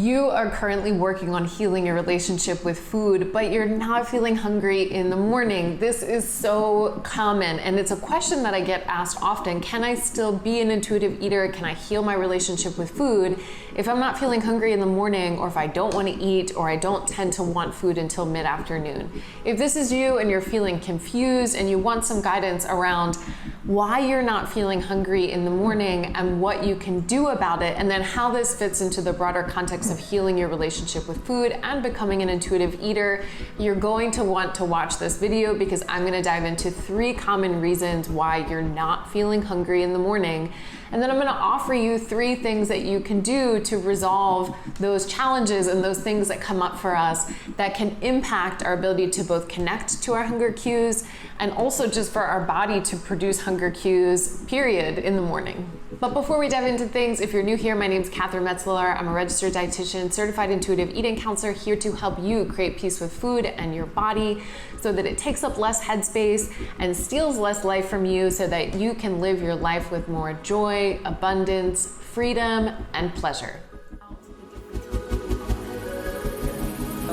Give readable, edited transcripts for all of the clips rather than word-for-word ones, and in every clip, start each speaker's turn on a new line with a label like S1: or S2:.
S1: You are currently working on healing your relationship with food, but you're not feeling hungry in the morning. This is so common, and it's a question that I get asked often. Can I still be an intuitive eater? Can I heal my relationship with food if I'm not feeling hungry in the morning, or if I don't want to eat, or I don't tend to want food until mid-afternoon? If this is you and you're feeling confused and you want some guidance around why you're not feeling hungry in the morning and what you can do about it, and then how this fits into the broader context of healing your relationship with food and becoming an intuitive eater, you're going to want to watch this video, because I'm going to dive into 3 common reasons why you're not feeling hungry in the morning. And then I'm going to offer you 3 things that you can do to resolve those challenges and those things that come up for us that can impact our ability to both connect to our hunger cues and also just for our body to produce hunger cues, period, in the morning. But before we dive into things, if you're new here, my name is Catherine Metzler. I'm a registered dietitian, certified intuitive eating counselor, here to help you create peace with food and your body so that it takes up less headspace and steals less life from you, so that you can live your life with more joy, abundance, freedom, and pleasure.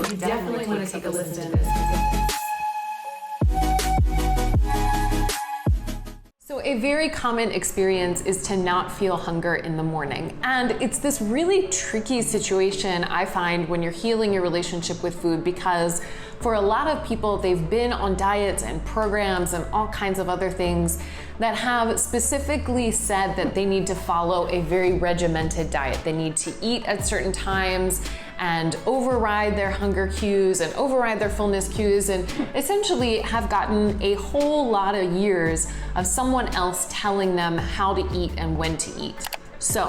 S2: You definitely want to take a listen to this.
S1: So a very common experience is to not feel hunger in the morning. And it's this really tricky situation, I find, when you're healing your relationship with food, because for a lot of people, they've been on diets and programs and all kinds of other things that have specifically said that they need to follow a very regimented diet. They need to eat at certain times and override their hunger cues and override their fullness cues, and essentially have gotten a whole lot of years of someone else telling them how to eat and when to eat. So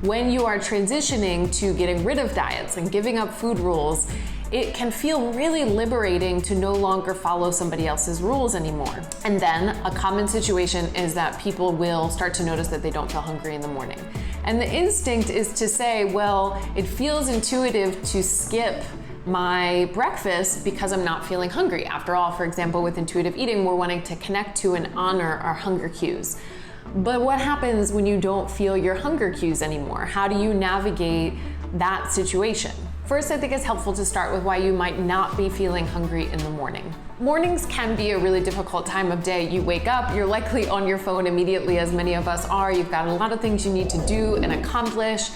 S1: when you are transitioning to getting rid of diets and giving up food rules, it can feel really liberating to no longer follow somebody else's rules anymore. And then a common situation is that people will start to notice that they don't feel hungry in the morning. And the instinct is to say, well, it feels intuitive to skip my breakfast because I'm not feeling hungry. After all, for example, with intuitive eating, we're wanting to connect to and honor our hunger cues. But what happens when you don't feel your hunger cues anymore? How do you navigate that situation? First, I think it's helpful to start with why you might not be feeling hungry in the morning. Mornings can be a really difficult time of day. You wake up, you're likely on your phone immediately, as many of us are. You've got a lot of things you need to do and accomplish.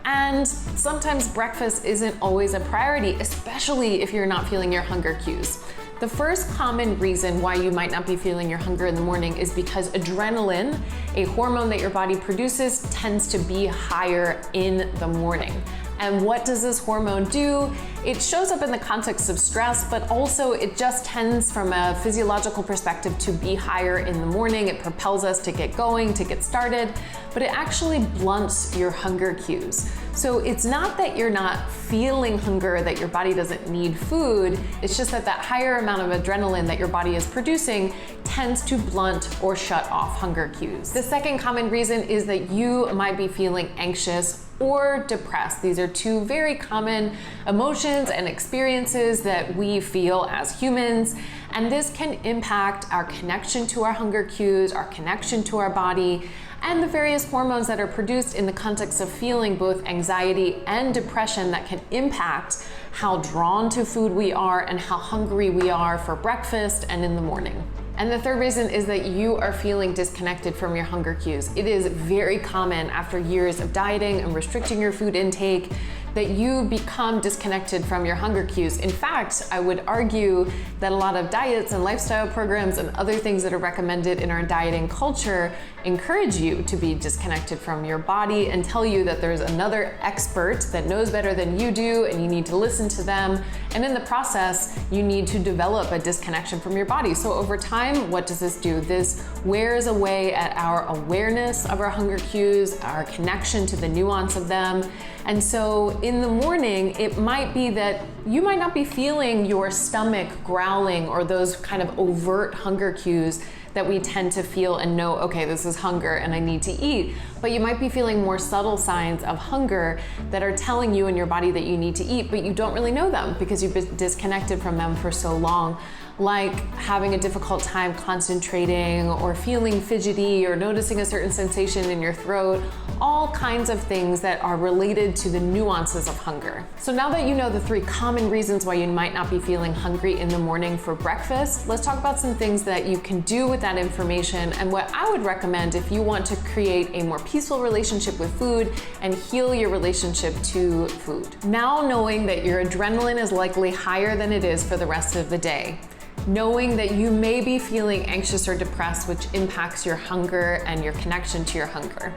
S1: And sometimes breakfast isn't always a priority, especially if you're not feeling your hunger cues. The first common reason why you might not be feeling your hunger in the morning is because adrenaline, a hormone that your body produces, tends to be higher in the morning. And what does this hormone do? It shows up in the context of stress, but also it just tends, from a physiological perspective, to be higher in the morning. It propels us to get going, to get started, but it actually blunts your hunger cues. So it's not that you're not feeling hunger, that your body doesn't need food. It's just that higher amount of adrenaline that your body is producing tends to blunt or shut off hunger cues. The second common reason is that you might be feeling anxious or depressed. These are 2 very common emotions and experiences that we feel as humans, and this can impact our connection to our hunger cues, our connection to our body, and the various hormones that are produced in the context of feeling both anxiety and depression that can impact how drawn to food we are and how hungry we are for breakfast and in the morning. And the third reason is that you are feeling disconnected from your hunger cues. It is very common after years of dieting and restricting your food intake that you become disconnected from your hunger cues. In fact, I would argue that a lot of diets and lifestyle programs and other things that are recommended in our dieting culture encourage you to be disconnected from your body and tell you that there's another expert that knows better than you do and you need to listen to them. And in the process, you need to develop a disconnection from your body. So over time, what does this do? This wears away at our awareness of our hunger cues, our connection to the nuance of them. And so in the morning, it might be that you might not be feeling your stomach growling or those kind of overt hunger cues that we tend to feel and know, okay, this is hunger and I need to eat. But you might be feeling more subtle signs of hunger that are telling you and your body that you need to eat, but you don't really know them because you've been disconnected from them for so long. Like having a difficult time concentrating, or feeling fidgety, or noticing a certain sensation in your throat, all kinds of things that are related to the nuances of hunger. So now that you know the 3 common reasons why you might not be feeling hungry in the morning for breakfast, let's talk about some things that you can do with that information and what I would recommend if you want to create a more peaceful relationship with food and heal your relationship to food. Now knowing that your adrenaline is likely higher than it is for the rest of the day, knowing that you may be feeling anxious or depressed, which impacts your hunger and your connection to your hunger,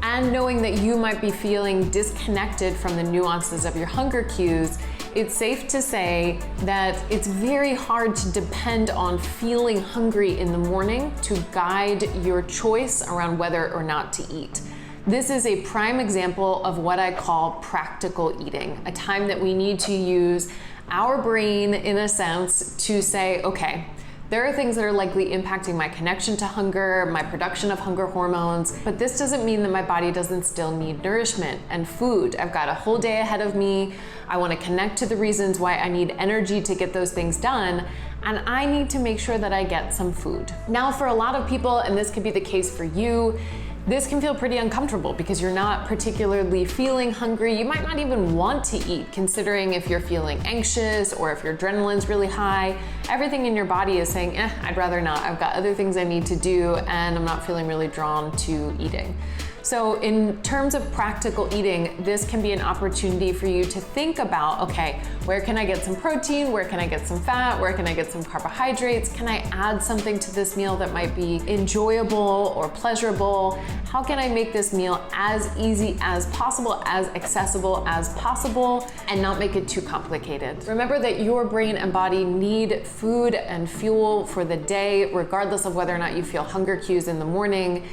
S1: and knowing that you might be feeling disconnected from the nuances of your hunger cues, it's safe to say that it's very hard to depend on feeling hungry in the morning to guide your choice around whether or not to eat. This is a prime example of what I call practical eating, a time that we need to use our brain, in a sense, to say, okay, there are things that are likely impacting my connection to hunger, my production of hunger hormones, but this doesn't mean that my body doesn't still need nourishment and food. I've got a whole day ahead of me. I want to connect to the reasons why I need energy to get those things done, and I need to make sure that I get some food. Now, for a lot of people, and this could be the case for you, this can feel pretty uncomfortable because you're not particularly feeling hungry. You might not even want to eat, considering if you're feeling anxious or if your adrenaline's really high. Everything in your body is saying, I'd rather not. I've got other things I need to do and I'm not feeling really drawn to eating. So in terms of practical eating, this can be an opportunity for you to think about, okay, where can I get some protein? Where can I get some fat? Where can I get some carbohydrates? Can I add something to this meal that might be enjoyable or pleasurable? How can I make this meal as easy as possible, as accessible as possible, and not make it too complicated? Remember that your brain and body need food and fuel for the day, regardless of whether or not you feel hunger cues in the morning.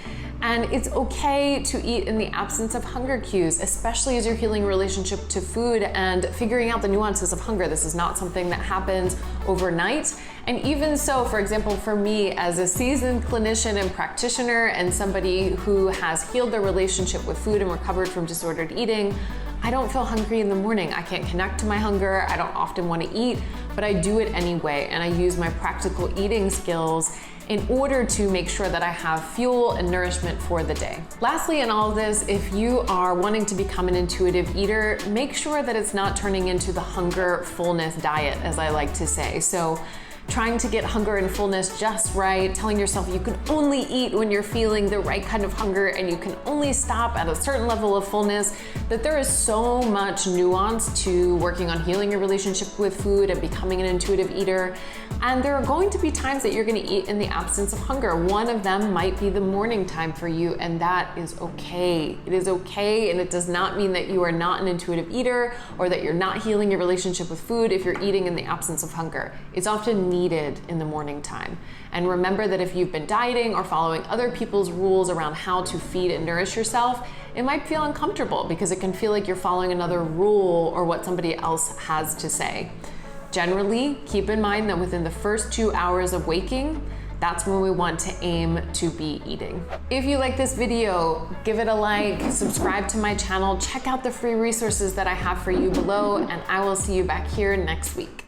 S1: And it's okay to eat in the absence of hunger cues, especially as you're healing a relationship to food and figuring out the nuances of hunger. This is not something that happens overnight. And even so, for example, for me as a seasoned clinician and practitioner and somebody who has healed their relationship with food and recovered from disordered eating, I don't feel hungry in the morning. I can't connect to my hunger. I don't often want to eat, but I do it anyway. And I use my practical eating skills in order to make sure that I have fuel and nourishment for the day. Lastly, in all of this, if you are wanting to become an intuitive eater, make sure that it's not turning into the hunger fullness diet, as I like to say. So trying to get hunger and fullness just right, telling yourself you can only eat when you're feeling the right kind of hunger and you can only stop at a certain level of fullness, that there is so much nuance to working on healing your relationship with food and becoming an intuitive eater. And there are going to be times that you're going to eat in the absence of hunger. One of them might be the morning time for you, and that is okay. It is okay, and it does not mean that you are not an intuitive eater or that you're not healing your relationship with food if you're eating in the absence of hunger. It's often needed in the morning time. And remember that if you've been dieting or following other people's rules around how to feed and nourish yourself, it might feel uncomfortable because it can feel like you're following another rule or what somebody else has to say. Generally, keep in mind that within the first 2 hours of waking, that's when we want to aim to be eating. If you like this video, give it a like, subscribe to my channel, check out the free resources that I have for you below, and I will see you back here next week.